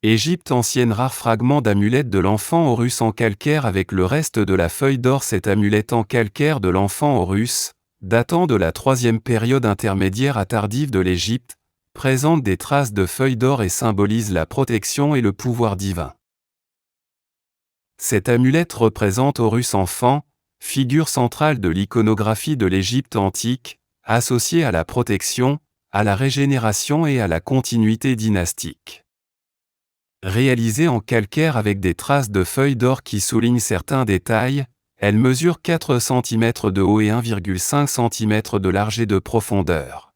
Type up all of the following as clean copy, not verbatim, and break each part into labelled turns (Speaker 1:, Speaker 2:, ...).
Speaker 1: Égypte ancienne. Rare fragment d'amulette de l'enfant Horus en calcaire avec le reste de la feuille d'or. Cette amulette en calcaire de l'enfant Horus, datant de la troisième période intermédiaire à tardive de l'Égypte, présente des traces de feuilles d'or et symbolise la protection et le pouvoir divin. Cette amulette représente Horus enfant, figure centrale de l'iconographie de l'Égypte antique, associée à la protection, à la régénération et à la continuité dynastique. Réalisée en calcaire avec des traces de feuilles d'or qui soulignent certains détails, elle mesure 4 cm de haut et 1,5 cm de large et de profondeur.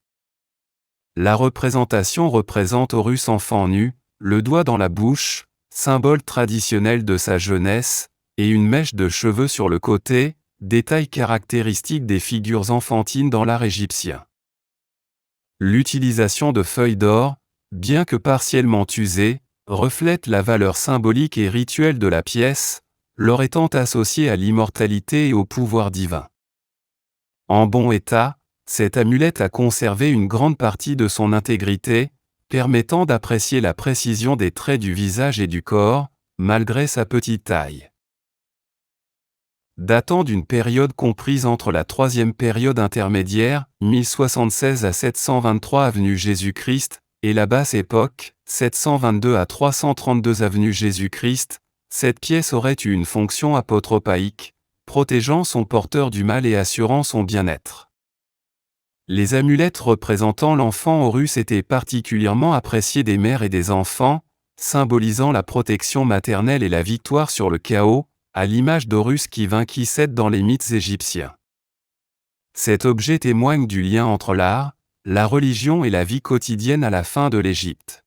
Speaker 1: La représentation représente Horus enfant nu, le doigt dans la bouche, symbole traditionnel de sa jeunesse, et une mèche de cheveux sur le côté, détail caractéristique des figures enfantines dans l'art égyptien. L'utilisation de feuilles d'or, bien que partiellement usées, reflète la valeur symbolique et rituelle de la pièce, l'or étant associé à l'immortalité et au pouvoir divin. En bon état, cette amulette a conservé une grande partie de son intégrité, permettant d'apprécier la précision des traits du visage et du corps, malgré sa petite taille. Datant d'une période comprise entre la troisième période intermédiaire, 1076 à 723 avenue Jésus-Christ, et la basse époque, 722 à 332 avenue Jésus-Christ, cette pièce aurait eu une fonction apotropaïque, protégeant son porteur du mal et assurant son bien-être. Les amulettes représentant l'enfant Horus étaient particulièrement appréciées des mères et des enfants, symbolisant la protection maternelle et la victoire sur le chaos, à l'image d'Horus qui vainquit Seth dans les mythes égyptiens. Cet objet témoigne du lien entre l'art, la religion et la vie quotidienne à la fin de l'Égypte.